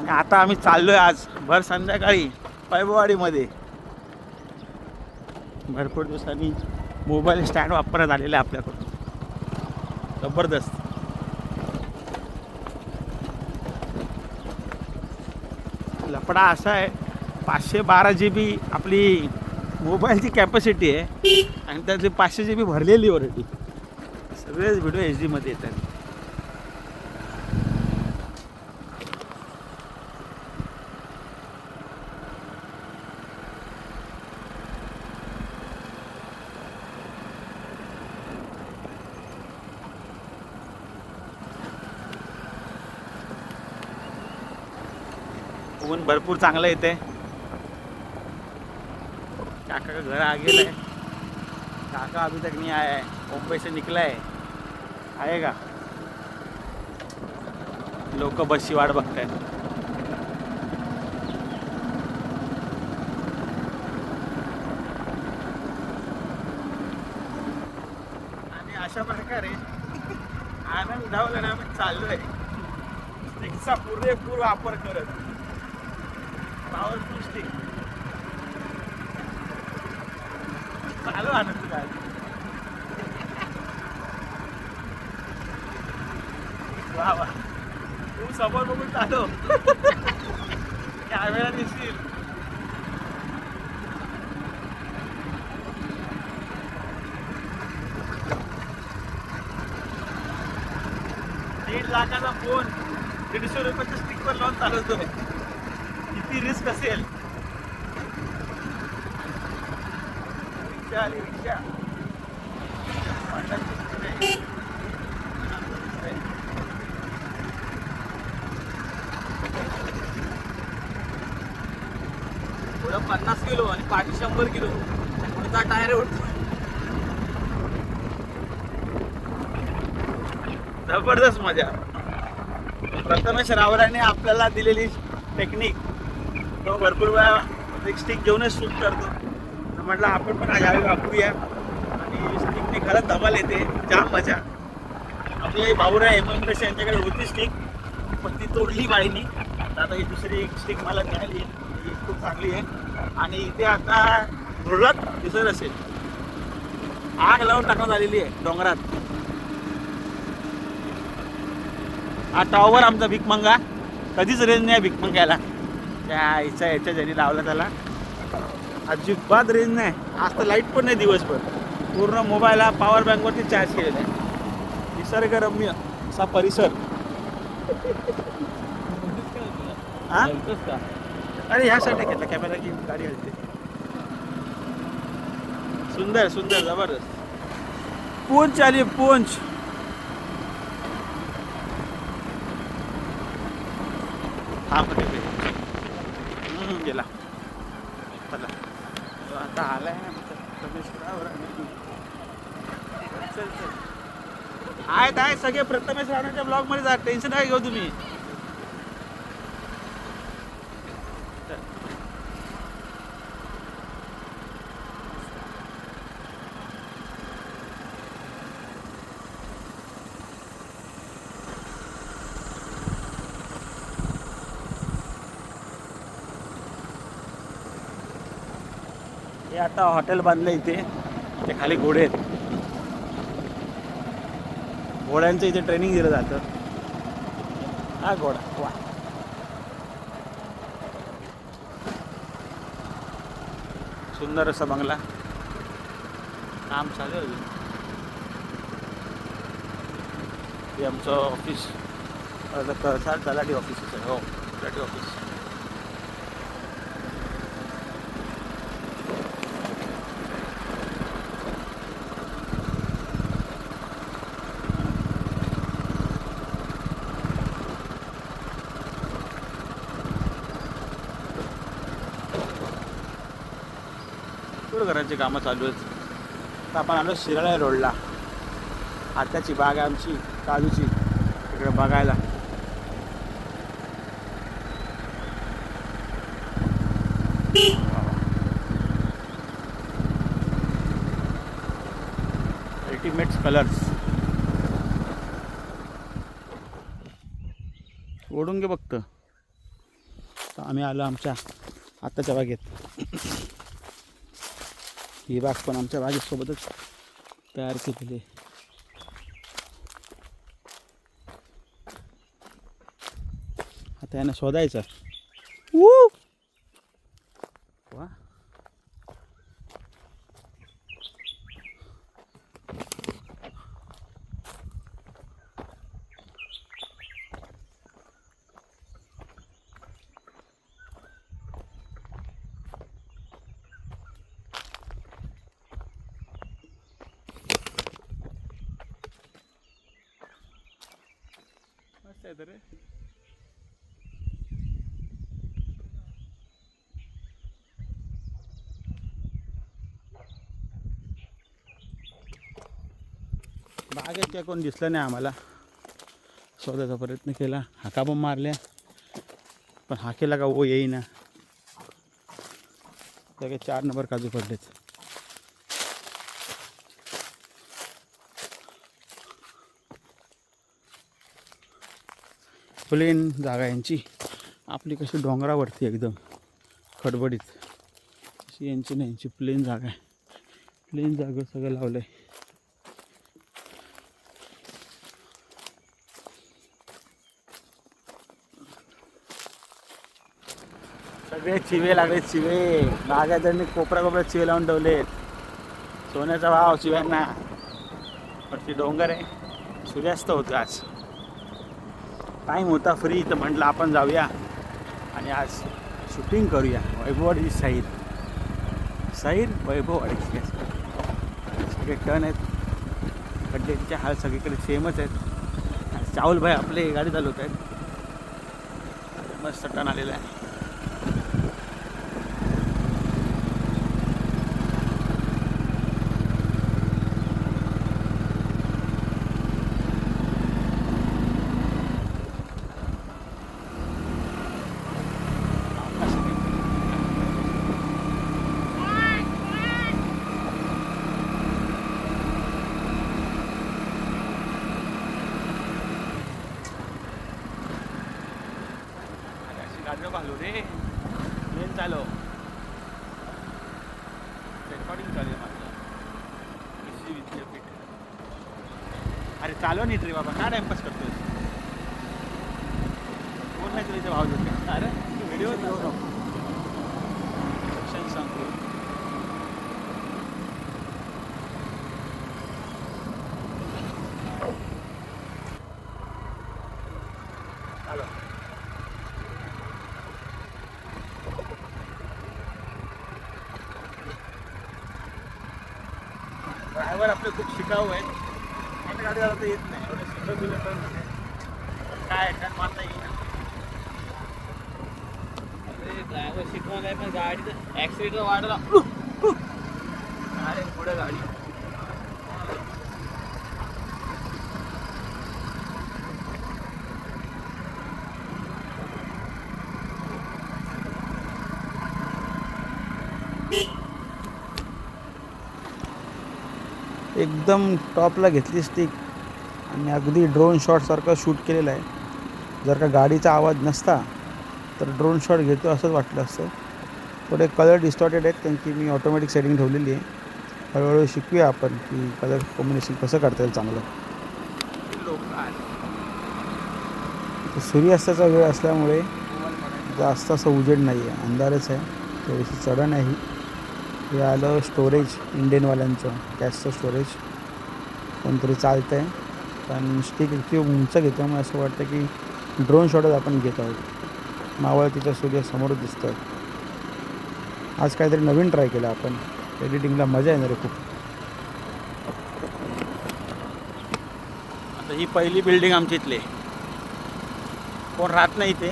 आता आम्ही चाललोय आज भर संध्याकाळी पैबवाडीमध्ये. भरपूर दिवसांनी मोबाईल स्टँड वापरण्यात आलेला आहे आपल्याकडून. जबरदस्त. लफडा असा आहे, 512 GB आपली मोबाईलची कॅपॅसिटी आहे आणि त्यातली 500 GB भरलेली ऑलरेडी. सगळेच व्हिडिओ HD मध्ये येतात. ऊन भरपूर चांगलं येते. काका का घर आ गेला है. काका अभी तक नहीं आया है. मुंबई से निकला है. आएगा. लोक बसची वाट बघतायत. आणि अशा प्रकारे आनंद धावला आम्ही चाललोय स्टिकचा पुरेपूर वापर करत. पॉवरफुल स्टिक चालू आनंद काय. वा वा, तू समोर बघून चालू. कॅमेरा दिसतील. ₹1.5 लाखाचा फोन 150 रुपयाच्या स्टिकवर लावून चालवतोय. किती रिस्क असेल. रिक्षा आली रिक्षा. पुढं 50 किलो आणि पाठी 100 किलो. पुढचा टायर उडतो. जबरदस्त मजा. प्रथमेश रावराने आपल्याला दिलेली टेक्निक तो भरपूर वेळा एक स्टिक घेऊनच शूट करतो. म्हटलं आपण पण यावेळी वापरूया आणि स्टिकने खरंच धमाल येते. जाम मजा. आपले भाऊराव हेमंत यांच्याकडे होती स्टिक पण ती तोडली बाईनी. आता ही दुसरी एक स्टिक मला मिळाली. ही खूप चांगली आहे आणि इथे आता धुळत दिसत असेल. आग लावून टाकण्यात आलेली आहे डोंगरात. हा टॉवर आमचा भिकमंगा. कधीच रेंज नाही भिकमंग्याला. त्या याच्या जरी लावला त्याला अजिबात रेंज नाही. आज तर लाईट पण नाही दिवसभर. पूर्ण मोबाईल हा पॉवर बँकवरती चार्ज केलेला आहे. निसर्गरम्य असा परिसर. हा अरे ह्यासाठी घेतला कॅमेरा की गाडी हलते. सुंदर सुंदर जबरदस्त. पूंछ आली पूंछ. हा मध्ये गेला. चला आता आलाय चल चल. आहेत आहे सगळे प्रथमेश रावणाच्या ब्लॉग मध्ये जा. टेन्शन काय घेऊ तुम्ही. हे आता हॉटेल बांधलं इथे. ते खाली घोडे आहेत. घोड्यांचं इथे ट्रेनिंग दिलं जातं. हा घोडा वा. सुंदर असा बंगला. काम चालू आहे. हे आमचं ऑफिस तलाठी ऑफिसच आहे. हो तलाठी ऑफिस. घरांची कामं चालू आहेत. तर आपण आलो शिराळा रोडला. आत्याची बाग आहे आमची काजूची. तिकडे बघायला अल्टिमेट्स कलर्स. ओढून घे बघतं. तर आम्ही आलो आमच्या आत्ताच्या बागेत. ही बाग पण आमच्या बागेसोबतच तयार केलेली आहे. आता यांना शोधायचं. वा मस्त आहे तर रे. बागेत काय कोण दिसलं नाही आम्हाला. शोधायचा प्रयत्न केला, हाका पण मारल्या, पण हाकेला का ओ येईना. सगळे 4 नंबर काजू पडलेत. प्लेन जागा यांची. आपली कशी डोंगरावरती एकदम खडबडीत, अशी यांची नाही. यांची प्लेन जागा आहे. प्लेन जागेवर सगळं लावलं आहे. सगळे चिवे लागले. चिवे बागायतांनी कोपऱ्यात चिवे लावून ठेवलेत. सोन्याचा भाव चिव्यांना. वरती डोंगर आहे. सूर्यास्त होतो आज. टाईम होता फ्री तर म्हटलं आपण जाऊया आणि आज शूटिंग करूया. वैभववाडी साईर वैभववाडीची सगळे टर्न आहेत. खड्ड्याचे हाल सगळीकडे सेमच आहेत. चावल भाई आपले गाडी चालवत आहेत. मस्त टर्न आलेला आहे. गाडीवर घालू रे. प्लेन चालव. रेकॉर्डिंग चालेल माझं. कृषी विद्यापीठ. अरे चालव नीट रे बाबा. काय टाइमपास करतोय. कोण नाही तुझ्या भाव देते. अरे व्हिडिओ सांगतो. ड्रायव्हर आपले खूप शिकाऊ आहेत. आणि गाडी चालवता येत नाही. एवढं शिकवत दिलं तर काय टर्न मारता येईल. ड्रायव्हर शिकवलं आहे पण गाडीचं ॲक्सिडेंट वाढला. अरे पुढे गाडी. एकदम टॉपला घेतली स्टिक आणि अगदी ड्रोन शॉटसारखं शूट केलेलं आहे. जर का गाडीचा आवाज नसता तर ड्रोन शॉट घेतो असंच वाटलं असतं. थोडे कलर डिस्टॉर्टेड आहेत कारण की मी ऑटोमॅटिक सेटिंग ठेवलेली आहे. हळूहळू शिकूया आपण की कलर कॉम्बिनेशन कसं करता येईल चांगलं. सूर्यास्ताचा वेळ असल्यामुळे जास्त असं उजेड नाही आहे. अंधारच आहे. थोडीशी चढण आहे. हे आलं स्टोरेज इंडियनवाल्यांचं गॅसचं स्टोरेज. कोणतरी चालतं आहे पण स्टिक इतकी उंच घेतो मग असं वाटतं की ड्रोन शॉटच आपण घेत आहोत. मावळतीच्या सूर्यासमोर दिसतं आहे. आज काहीतरी नवीन ट्राय केलं आपण. एडिटिंगला मजा येणार आहे खूप. आता ही पहिली बिल्डिंग आमच्या इथली. कोण राहत नाही इथे.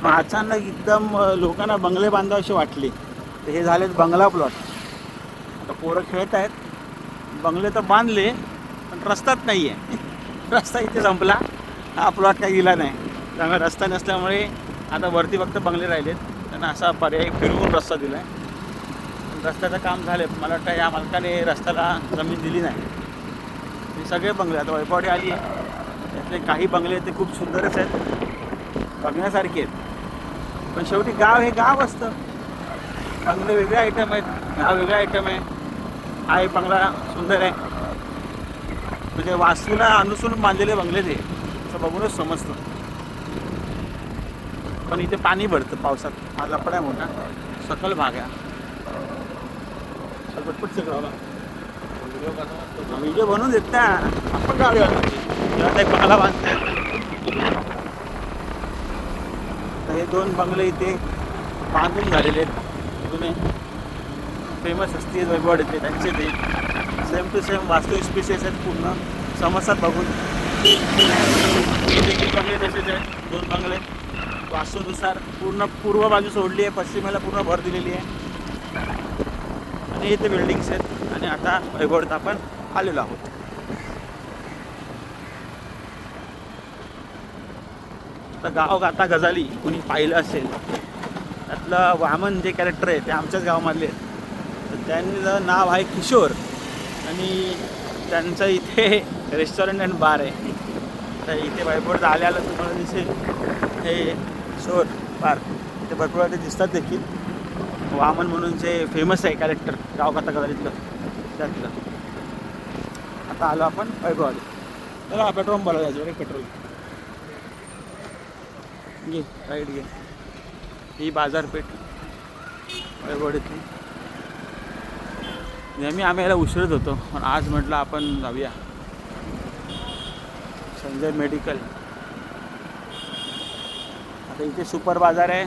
मग अचानक एकदम लोकांना बंगले बांधावेसे वाटले तर हे झालेत बंगला प्लॉट. आता पोरं खेळत आहेत. बंगले तर बांधले पण रस्ताच नाही आहे. रस्ता इथे संपला. हा प्लॉट काही दिला नाही. त्यामुळे रस्ता नसल्यामुळे आता वरती फक्त बंगले राहिलेत. त्यांना असा पर्याय फिरवून रस्ता दिला आहे. रस्त्याचं काम झालं. मला वाटतं या मालकाने रस्त्याला जमीन दिली नाही. हे सगळे बंगले आता वैभववाडी आली आहे. त्यातले काही बंगले ते खूप सुंदरच आहेत. बघण्यासारखे आहेत. पण शेवटी गाव हे गाव असतं. बंगले वेगळे आयटम आहेत, गाव वेगळे आयटम आहे. हा एक बंगला सुंदर आहे, म्हणजे वास्तूला अनुसरून बांधलेले बंगले ते असं बघूनच समजतं. पण इथे पाणी भरतं पावसात, हा लफडा आहे मोठा, सकल भाग आहे. पटपट सगळं व्हिडिओ बनवून देत ना आपण, गाडी जेव्हा एक बंगला बांधतात. हे 2 बंगले इथे बांधून झालेले आहेत जुने, फेमस असतील वैभव येते त्यांचे. ते सेम टू सेम वास्तू स्पीसीस आहेत, पूर्ण समजतात बघून. बंगले तसेच आहेत, 2 बंगले वास्तूनुसार. पूर्ण पूर्व बाजू सोडली आहे, पश्चिमेला पूर्ण भर दिलेली आहे. आणि इथे बिल्डिंग्स आहेत. आणि आता वैभवत आपण आलेलो आहोत. आता गाव गाता गजाली कुणी पाहिलं असेल, त्यातलं वामन जे कॅरेक्टर आहे ते आमच्याच गावामधले आहेत. तर त्यांचं नाव आहे किशोर, आणि त्यांचं इथे रेस्टॉरंट अँड बार आहे. तर इथे वैभवत आल्याला तुम्हाला दिसेल हे किशोर बार, ते भरपूर ते दिसतात देखील. वामन म्हणून जे फेमस आहे कॅरेक्टर गाव गाता गजालीतलं, त्यातलं. आता आलो आपण वैभव आलो. चला पेट्रोल बोला याच्यावर, पेट्रोल घे, राईट घे. ही बाजारपेठ वैभवडीतली. नेहमी आम्ही याला उशिरत होतो, पण आज म्हटलं आपण जाऊया. संजय मेडिकल. आता इथे सुपर बाजार आहे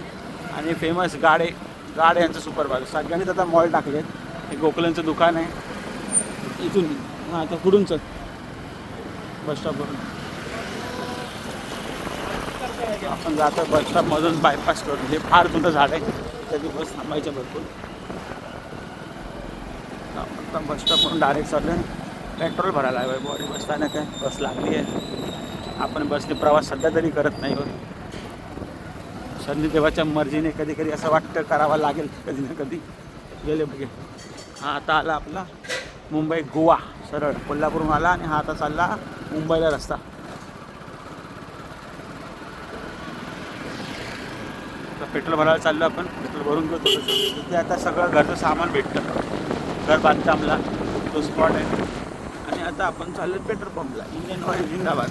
आणि फेमस गाडे यांचं सुपर बाजार. सगळ्यांनीच आता मॉल टाकलेत. हे गोखल्यांचं दुकान आहे इथून. हां, आता कुठून चल बस स्टॉपवरून आपण जातो. बस स्टॉपमधून बायपास करून. हे फार जुनं झाड आहे, कधी बस थांबायच्या भरपूर. आपण बस स्टॉपवरून डायरेक्ट चाललं पेट्रोल भरायला आहे. बॉडी बस स्थानक आहे, बस लागली आहे. आपण बसने प्रवास सध्या तरी करत नाही. शनिदेवाच्या मर्जीने कधी कधी असं वाटतं करावं लागेल, कधी ना कधी गेले बघे. हा आता आला आपला मुंबई गोवा सरळ कोल्हापूरहून आला, आणि हा आता चालला मुंबईला रस्ता. आता पेट्रोल भरायला चाललो आपण. पेट्रोल भरून घेऊ थोडंसं. इथे आता सगळं घरचं सामान भेटतं, घर बांधकामला तो स्पॉट आहे. आणि आता आपण चाललो पेट्रोल पंपला. इंडियन ऑइल जिंदाबाद.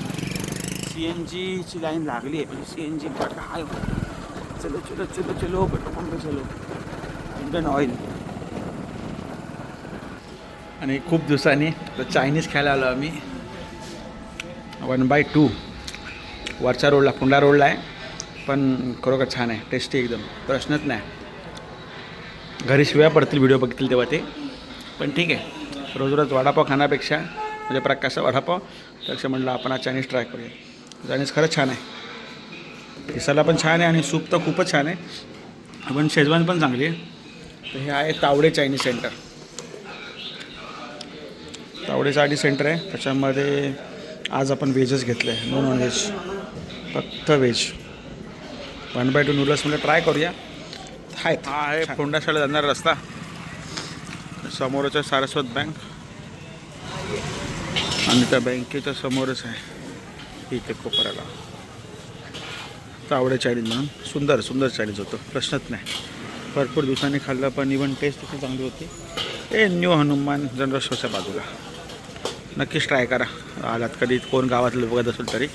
CNGची लाईन लागली आहे, म्हणजे CNG काय. चलो चलो चलो चलो पेट्रोल पंप चलो. Indian oil. आणि खूप दिवसांनी चायनीज खायला आलो आम्ही. 1/2 वरच्या रोडला, पुंडा रोडला आहे. पण खरोखर छान आहे, टेस्टी एकदम, प्रश्नच नाही. घरी शिव्या पडतील व्हिडिओ बघतील तेव्हा ते, पण ठीक आहे. रोज रोज वडापाव खाण्यापेक्षा, म्हणजे प्रकाशचा वडापाव त्यापेक्षा म्हटलं आपण आज चायनीज ट्राय करूया. चायनीज खरंच छान आहे, दिसायला पण छान आहे आणि सूप तर खूपच छान आहे. पण शेजवान पण चांगली आहे. तर हे आहे Tawde Chinese centre. Tawde Chinese centre आहे. त्याच्यामध्ये आज आपण व्हेजच घेतलं आहे, नो नॉन व्हेज, फक्त व्हेज. 1/2 नूडल्स म्हणजे ट्राय करूया. हा आहे फोंडाशाला जाणारा रस्ता. समोरच सारस्वत बँक, आणि त्या बँकेच्या समोरच आहे इथे कोपऱ्याला तावडे चायनीज म्हणून. सुंदर सुंदर चायनीज होतं, प्रश्नच नाही. भरपूर दिवसांनी खाल्लं, पण इव्हन टेस्ट तशी चांगली होती. हे न्यू हनुमान जनरल स्टोअरच्या बाजूला. नक्कीच ट्राय करा आलात कधी, कोण गावातलं बघत असेल तरी.